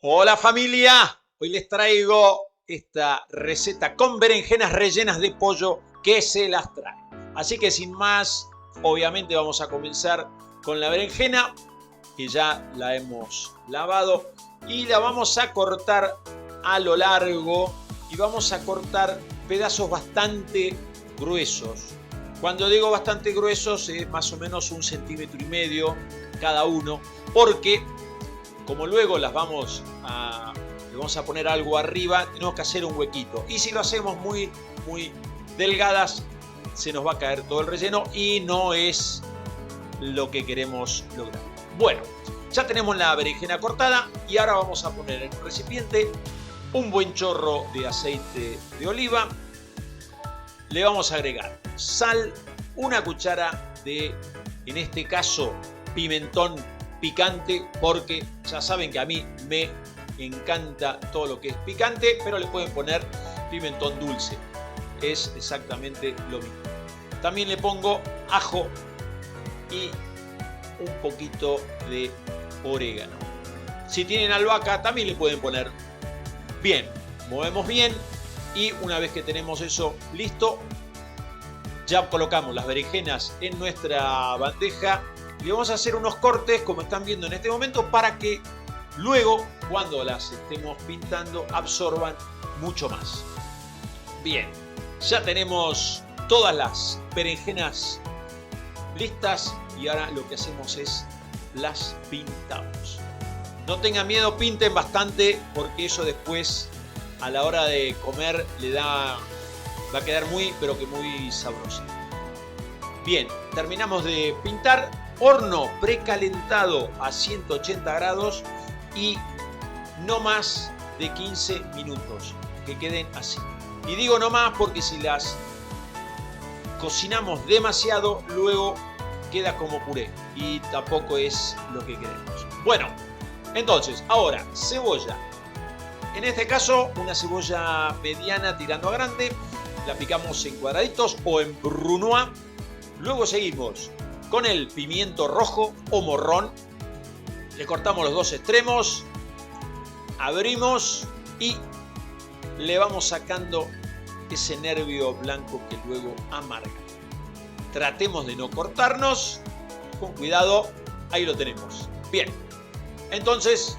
Hola familia, hoy les traigo esta receta con berenjenas rellenas de pollo que se las trae. Así que sin más, obviamente vamos a comenzar con la berenjena, que ya la hemos lavado, y la vamos a cortar a lo largo y vamos a cortar pedazos bastante gruesos. Cuando digo bastante gruesos es más o menos 1,5 centímetros cada uno, porque como luego le vamos a poner algo arriba, tenemos que hacer un huequito. Y si lo hacemos muy delgadas, se nos va a caer todo el relleno y no es lo que queremos lograr. Bueno, ya tenemos la berenjena cortada y ahora vamos a poner en un recipiente un buen chorro de aceite de oliva. Le vamos a agregar sal, una cuchara de, en este caso, pimentón picante, porque ya saben que a mí me encanta todo lo que es picante, pero le pueden poner pimentón dulce, es exactamente lo mismo. También le pongo ajo y un poquito de orégano. Si tienen albahaca también le pueden poner. Bien, movemos bien y una vez que tenemos eso listo, ya colocamos las berenjenas en nuestra bandeja. Y vamos a hacer unos cortes, como están viendo en este momento, para que luego, cuando las estemos pintando, absorban mucho más. Bien, ya tenemos todas las berenjenas listas y ahora lo que hacemos es las pintamos. No tengan miedo, pinten bastante, porque eso después, a la hora de comer, va a quedar muy sabroso. Bien, terminamos de pintar. Horno precalentado a 180 grados y no más de 15 minutos, que queden así. Y digo no más porque si las cocinamos demasiado, luego queda como puré y tampoco es lo que queremos. Bueno, entonces, ahora, cebolla. En este caso, una cebolla mediana tirando a grande. La picamos en cuadraditos o en brunoise. Luego seguimos con el pimiento rojo o morrón. Le cortamos los dos extremos, abrimos y le vamos sacando ese nervio blanco que luego amarga. Tratemos de no cortarnos, con cuidado, ahí lo tenemos. Bien, entonces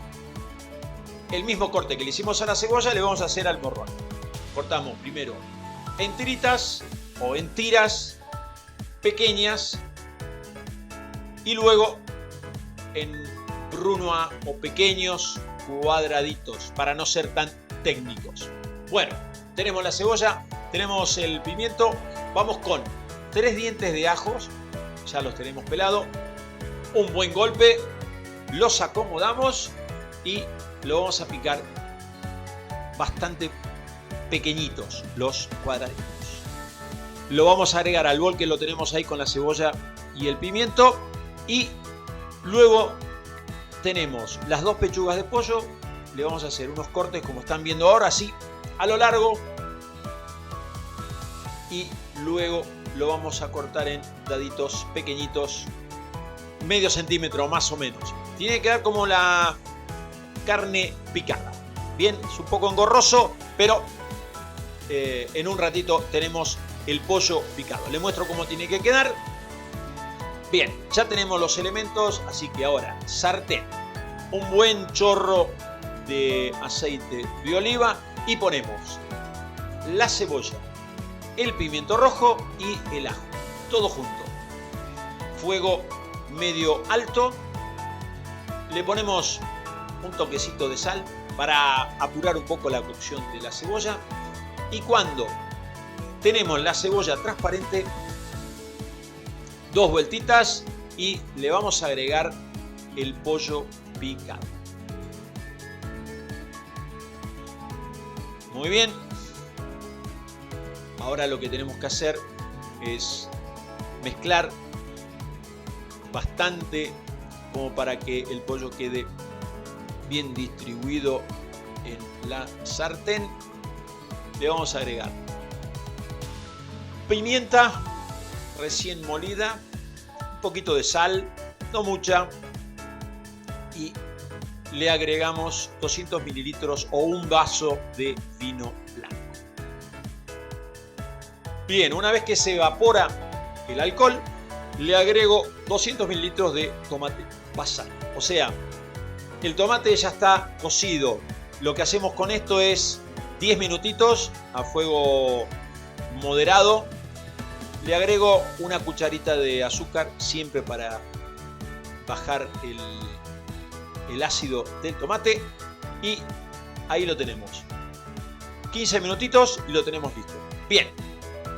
el mismo corte que le hicimos a la cebolla le vamos a hacer al morrón. Cortamos primero en tiritas o en tiras pequeñas y luego en brunoise o pequeños cuadraditos para no ser tan técnicos. Bueno, tenemos la cebolla, tenemos el pimiento, vamos con 3 dientes de ajos, ya los tenemos pelados, un buen golpe, los acomodamos y lo vamos a picar bastante pequeñitos, los cuadraditos. Lo vamos a agregar al bol que lo tenemos ahí con la cebolla y el pimiento. Y luego tenemos las 2 pechugas de pollo. Le vamos a hacer unos cortes como están viendo ahora, así a lo largo. Y luego lo vamos a cortar en daditos pequeñitos, medio centímetro más o menos. Tiene que quedar como la carne picada. Bien, es un poco engorroso, pero en un ratito tenemos el pollo picado. Le muestro cómo tiene que quedar. Bien, ya tenemos los elementos, así que ahora sartén, un buen chorro de aceite de oliva y ponemos la cebolla, el pimiento rojo y el ajo, todo junto. Fuego medio alto, le ponemos un toquecito de sal para apurar un poco la cocción de la cebolla y cuando tenemos la cebolla transparente, 2 vueltitas y le vamos a agregar el pollo picado. Muy bien. Ahora lo que tenemos que hacer es mezclar bastante como para que el pollo quede bien distribuido en la sartén. Le vamos a agregar pimienta recién molida, un poquito de sal, no mucha, y le agregamos 200 mililitros o un vaso de vino blanco. Bien, una vez que se evapora el alcohol, le agrego 200 mililitros de tomate pasado. O sea, el tomate ya está cocido. Lo que hacemos con esto es 10 minutitos a fuego moderado. Le agrego una cucharita de azúcar, siempre para bajar el ácido del tomate. Y ahí lo tenemos. 15 minutitos y lo tenemos listo. Bien,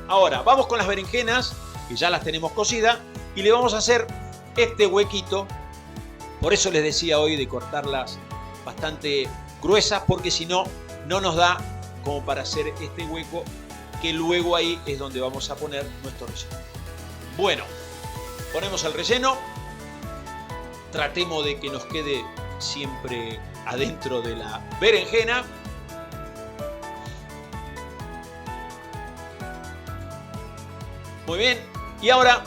ahora vamos con las berenjenas, que ya las tenemos cocidas. Y le vamos a hacer este huequito. Por eso les decía hoy de cortarlas bastante gruesas, porque si no, no nos da como para hacer este hueco, que luego ahí es donde vamos a poner nuestro relleno. Bueno, ponemos el relleno. Tratemos de que nos quede siempre adentro de la berenjena. Muy bien. Y ahora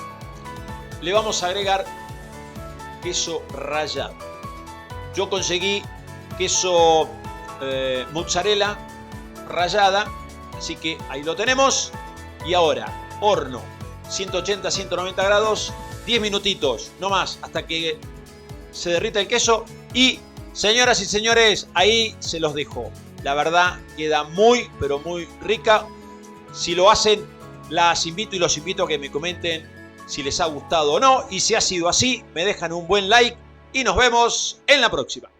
le vamos a agregar queso rallado. Yo conseguí queso mozzarella rallada, así que ahí lo tenemos. Y ahora, horno 180-190 grados, 10 minutitos, no más, hasta que se derrita el queso. Y señoras y señores, ahí se los dejo. La verdad queda muy, pero muy rica. Si lo hacen, las invito y los invito a que me comenten si les ha gustado o no. Y si ha sido así, me dejan un buen like y nos vemos en la próxima.